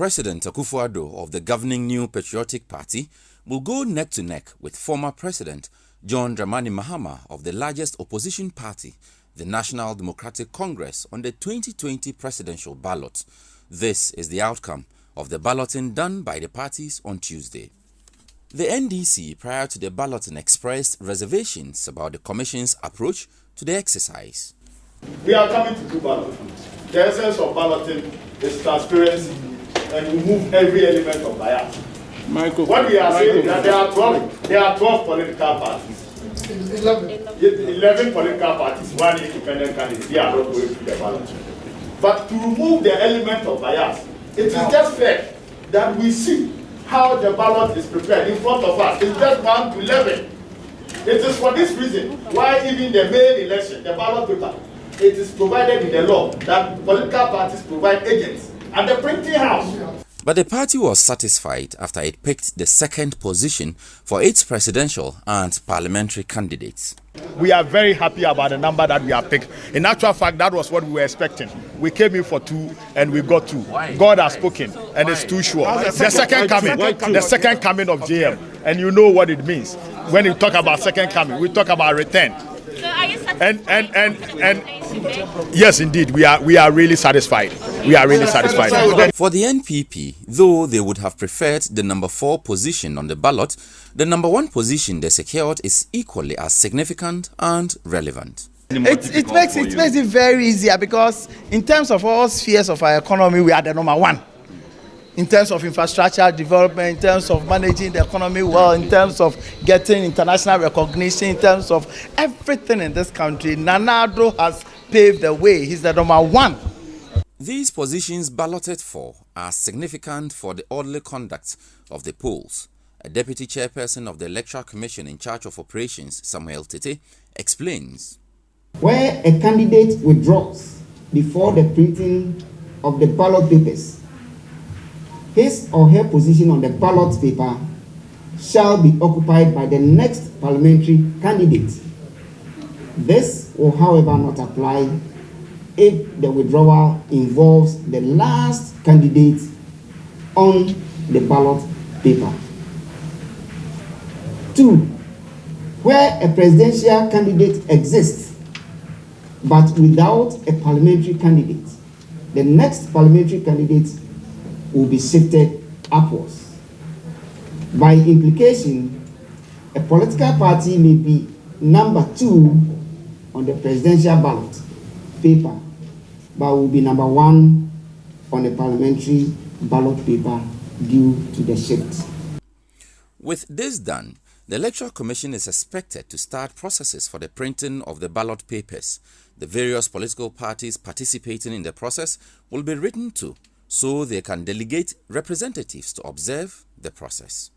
President Akufo-Addo of the governing New Patriotic Party will go neck to neck with former President John Dramani Mahama of the largest opposition party, the National Democratic Congress, on the 2020 presidential ballot. This is the outcome of the balloting done by the parties on Tuesday. The NDC, prior to the balloting, expressed reservations about the Commission's approach to the exercise. We are coming to do balloting. The essence of balloting is transparency and remove every element of bias. What we are saying is that there are 12 political parties. 11 political parties, one independent candidate. They are not going to the ballot. But to remove the element of bias, it is just fair that we see how the ballot is prepared in front of us. It's just 1 to 11. It is for this reason why even the main election, the ballot paper, it is provided in the law that political parties provide agents at the printing house. But the party was satisfied after it picked the second position for its presidential and parliamentary candidates. We are very happy about the number that we have picked. In actual fact, that was what we were expecting. We came in for 2 and we got 2. God has spoken and it's too sure. The second coming of JM, and you know what it means. When you talk about second coming, we talk about return. So are you satisfied? And yes, indeed, we are really satisfied. We are really satisfied. For the NPP, though they would have preferred the number 4 position on the ballot, the number 1 position they secured is equally as significant and relevant. It makes it very easier because in terms of all spheres of our economy, we are the number 1. In terms of infrastructure development, in terms of managing the economy well, in terms of getting international recognition, in terms of everything in this country, Nana Addo has paved the way. He's the number 1. These positions balloted for are significant for the orderly conduct of the polls. A deputy chairperson of the Electoral Commission in charge of operations, Samuel Tete, explains. Where a candidate withdraws before the printing of the ballot papers, his or her position on the ballot paper shall be occupied by the next parliamentary candidate. This will, however, not apply if the withdrawal involves the last candidate on the ballot paper. 2. Where a presidential candidate exists, but without a parliamentary candidate, the next parliamentary candidate will be shifted upwards. By implication, a political party may be number 2 on the presidential ballot paper, but will be number 1 on the parliamentary ballot paper due to the shift. With this done, the Electoral Commission is expected to start processes for the printing of the ballot papers. The various political parties participating in the process will be written to, so they can delegate representatives to observe the process.